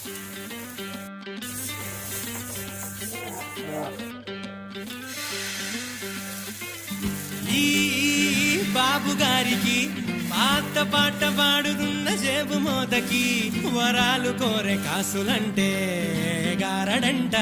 ఈ బాబు గారికి పాత పాట పాడుతున్న జేబు మోతకి వరాలు కోరే కాసులంటే గారడంట.